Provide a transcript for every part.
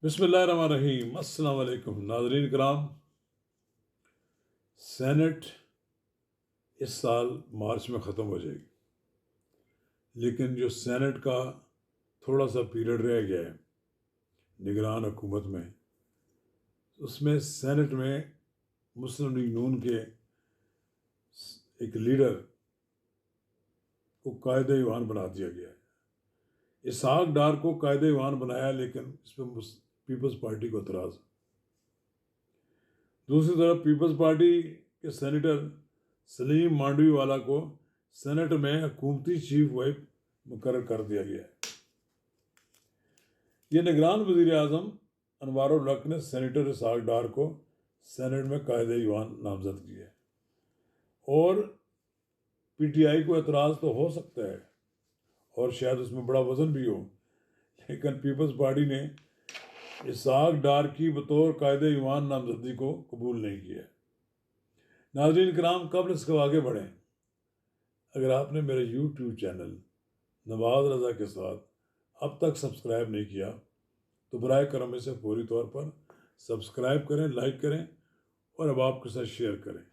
बिस्मिल्लाहिर्रहमानिर्रहीम। अस्सलाम वालेकुम नाज़रीन कराम। सेनेट इस साल मार्च में ख़त्म हो जाएगी, लेकिन जो सेनेट का थोड़ा सा पीरियड रह गया है निगरान हुकूमत में, उसमें सेनेट में मुस्लिम लीग नून के एक लीडर को कायदे ईवान बना दिया गया है। इसहाक डार को कायदे ईवान बनाया, लेकिन इस पर पीपल्स पार्टी को एतराज़। दूसरी तरफ पीपल्स पार्टी के सेनेटर सलीम मांडवीवाला को सेनेट में हुकूमती चीफ व्हिप मुकर्रर कर दिया गया है। ये निगरान वज़ीर आज़म अनवारुल हक ने सेनेटर इसहाक डार को सेनेट में कायदे ईवान नामजद किया है, और पीटीआई को एतराज़ तो हो सकता है और शायद उसमें बड़ा वज़न भी हो, लेकिन पीपल्स पार्टी ने इसहाक डार की बतौर कायदे ईवान नामजदगी को कबूल नहीं किया। नाज़रीन कराम, कबल इसको आगे बढ़ें, अगर आपने मेरे यूट्यूब चैनल नवाज़ रज़ा के साथ अब तक सब्सक्राइब नहीं किया तो बराए करम इसे फौरी तौर पर सब्सक्राइब करें, लाइक करें और अब आपके साथ शेयर करें,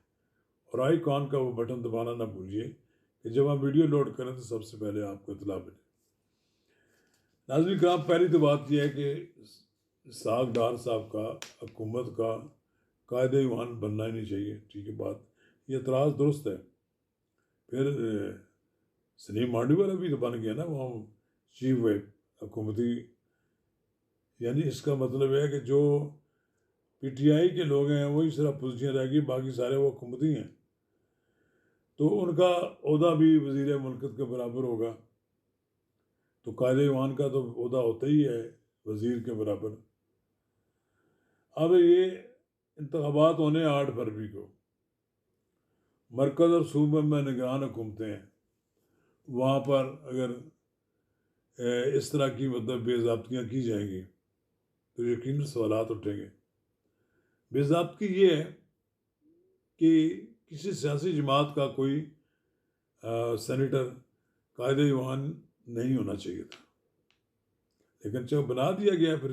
और आइकॉन का वो बटन दबाना ना भूलिए कि जब हम वीडियो लोड करें तो सबसे पहले आपको इतला मिले। नाज़रीन कराम, पहली तो बात यह है कि इसहाक डार साहब का हुकूमत का कायदे ईवान बनना ही नहीं चाहिए। ठीक है, बात ये एतराज़ दुरुस्त है। फिर सलीम मांडवीवाला भी तो बन गया ना वहाँ चीफ व्हिप हुकूमती, यानी इसका मतलब है कि जो पीटीआई के लोग हैं वही सिर्फ पोजीशन रहेगी, बाकी सारे वो हुकूमती हैं, तो उनका ओहदा भी वज़ीर मुल्कत के बराबर होगा। तो कायदे ईवान का तो ओहदा होता ही है वज़ीर के बराबर। अब ये इंतखाबात होने 8 फरवरी को, मरकज़ और सूबे में निगरान हुकूमतें हैं, वहाँ पर अगर इस तरह की मतलब बेज़ाब्तियाँ की जाएंगी तो यकीनन सवालात उठेंगे। बेज़ाब्ती ये है कि किसी सियासी जमात का कोई सेनेटर कायदे ईवान नहीं होना चाहिए था, लेकिन जब बना दिया गया फिर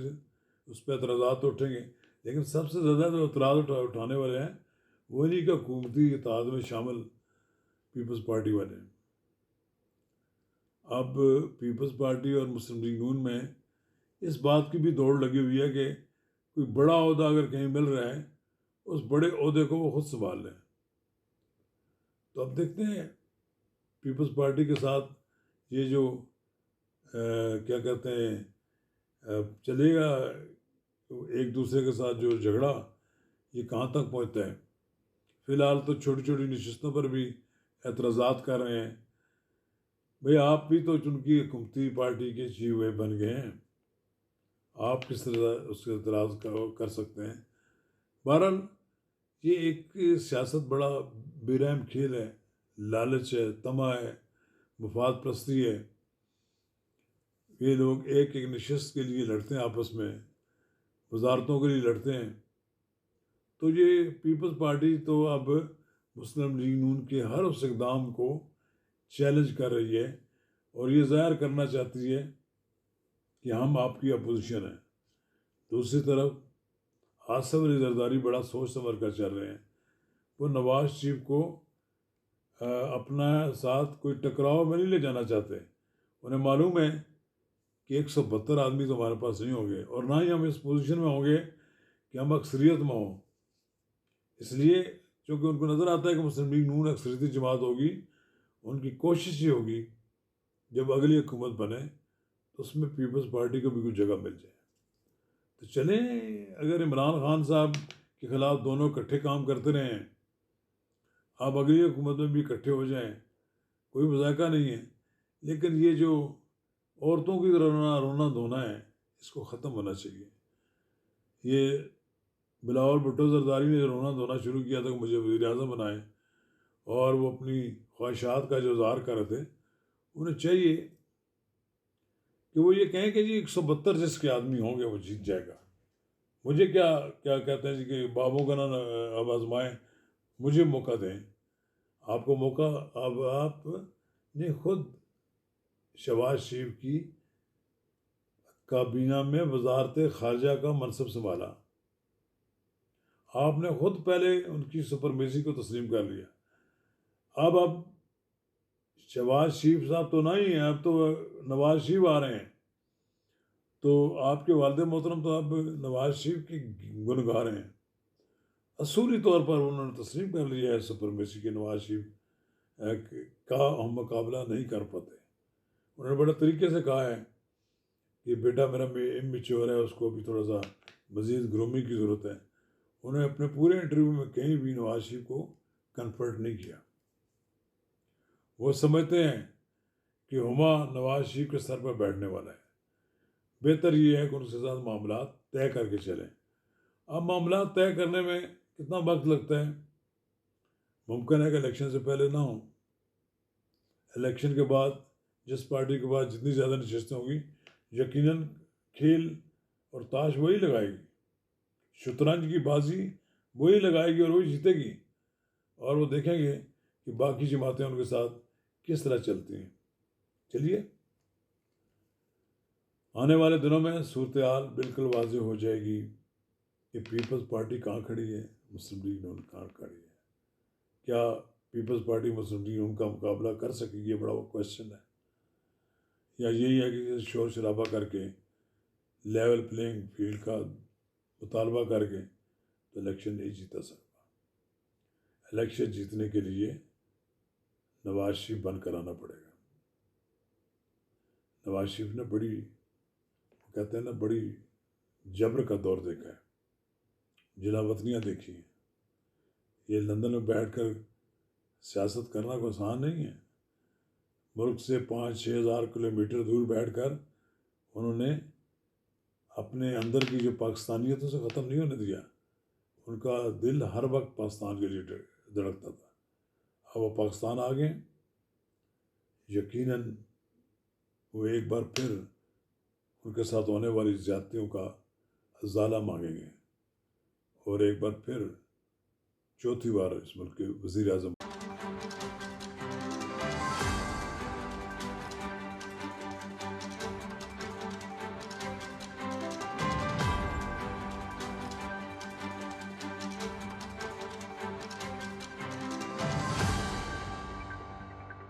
उस पर एतराज़ात तो उठेंगे। लेकिन सबसे ज़्यादा जो एतराज़ उठाने वाले हैं वो नहीं कि हुकूमती इत्तेहाद में शामिल पीपल्स पार्टी वाले हैं। अब पीपल्स पार्टी और मुस्लिम लीग नून में इस बात की भी दौड़ लगी हुई है कि कोई बड़ा ओहदा अगर कहीं मिल रहा है उस बड़े ओहदे को वो खुद संभाल लें। तो अब देखते हैं पीपल्स पार्टी के साथ ये जो क्या कहते हैं चलेगा एक दूसरे के साथ जो झगड़ा, ये कहाँ तक पहुँचता है। फ़िलहाल तो छोटी छोटी नशिस्तों पर भी एतराज़ात कर रहे हैं। भाई, आप भी तो उनकी हुकूमती पार्टी के चीफ व्हिप बन गए हैं, आप किस तरह उसके एतराज़ कर सकते हैं। बहरहाल ये एक सियासत बड़ा बेरहम खेल है, लालच है, तमा है, मुफाद परस्ती है। ये लोग एक एक नशिस्त के लिए लड़ते हैं, आपस में वजारतों के लिए लड़ते हैं। तो ये पीपल्स पार्टी तो अब मुस्लिम लीग नून के हर उस इक़दाम को चैलेंज कर रही है और ये ज़ाहिर करना चाहती है कि हम आपकी अपोजिशन है। दूसरी तरफ आसिफ अली जरदारी बड़ा सोच समझ कर चल रहे हैं। वो नवाज शरीफ को अपना साथ कोई टकराव में नहीं ले जाना चाहते। उन्हें मालूम है कि 172 आदमी तो हमारे पास नहीं होंगे, और ना ही हम इस पोजीशन में होंगे कि हम अक्सरियत में हों। इसलिए चूँकि उनको नज़र आता है कि मुस्लिम लीग नून अक्सरियती जमात होगी, उनकी कोशिश ये होगी जब अगली हुकूमत बने तो उसमें पीपल्स पार्टी को भी कुछ जगह मिल जाए। तो चलें, अगर इमरान खान साहब के ख़िलाफ़ दोनों इकट्ठे काम करते रहें, आप अगली हुकूमत में भी इकट्ठे हो जाएं, कोई मजाका नहीं है। लेकिन ये जो औरतों की रोना धोना है, इसको ख़त्म होना चाहिए। ये बिलावल भुट्टो जरदारी ने रोना धोना शुरू किया था कि मुझे वज़ीर आज़म बनाए, और वो अपनी ख्वाहिशात का जो इज़हार कर रहे थे, उन्हें चाहिए कि वो ये कहें कि जी 172 जिसके आदमी होंगे वो जीत जाएगा। मुझे क्या क्या कहते हैं जी कि बाबों का ना अब आजमाएं, मुझे मौका दें। आपको मौका, अब आपने खुद शहबाज शरीफ की काबीना में वजारत खारजा का मनसब संभाला। आपने खुद पहले उनकी सुपरमेसी को तस्लीम कर लिया। अब शहबाज शरीफ साहब तो नहीं है, अब तो नवाज शरीफ आ रहे हैं, तो आपके वालिद मोहतरम तो अब नवाज शरीफ की गुन गा रहे हैं। असूली तौर पर उन्होंने तस्लीम कर लिया है सुपरमेसी के, नवाज शरीफ का हम मुकाबला नहीं कर पाते। उन्होंने बड़े तरीके से कहा है कि बेटा मेरा इमेच्योर है, उसको अभी थोड़ा सा मज़ीद ग्रूमिंग की ज़रूरत है। उन्होंने अपने पूरे इंटरव्यू में कहीं भी नवाज शरीफ को कन्फर्ट नहीं किया। वो समझते हैं कि हुमा नवाज शरीफ के सर पर बैठने वाला है, बेहतर ये है कि उनके साथ मामला तय करके चलें। अब मामला तय करने में कितना वक्त लगता है? मुमकिन है कि इलेक्शन से पहले ना हो, इलेक्शन के बाद जिस पार्टी के पास जितनी ज़्यादा नशस्तें होंगी, यकीनन खेल और ताश वही लगाएगी, शतरंज की बाजी वही लगाएगी और वही जीतेगी। और वो देखेंगे कि बाकी जमातें उनके साथ किस तरह चलती हैं। चलिए, आने वाले दिनों में सूरत हाल बिल्कुल वाज़ेह हो जाएगी कि पीपल्स पार्टी कहाँ खड़ी है, मुस्लिम लीग नून कहाँ खड़ी है। क्या पीपल्स पार्टी मुस्लिम लीग नून का मुकाबला कर सकेगी? ये बड़ा वो क्वेश्चन है। या यही है कि शोर शराबा करके लेवल प्लेइंग फील्ड का मुतालबा करके तो इलेक्शन नहीं जीता सकता। इलेक्शन जीतने के लिए नवाज शरीफ बंद कराना पड़ेगा। नवाज शरीफ ने बड़ी, कहते हैं ना, बड़ी जबर का दौर देखा है, जिलावतनियाँ देखी हैं। ये लंदन में बैठकर सियासत करना कोई आसान नहीं है। मुल्क से 5-6 हज़ार किलोमीटर दूर बैठकर उन्होंने अपने अंदर की जो पाकिस्तानियत उसे ख़त्म नहीं होने दिया। उनका दिल हर वक्त पाकिस्तान के लिए धड़कता था। अब वो पाकिस्तान आ गए, यकीनन वो एक बार फिर उनके साथ होने वाली ज़्यादतियों का अज़ाला मांगेंगे और एक बार फिर चौथी बार इस मुल्क के वज़ीर आज़म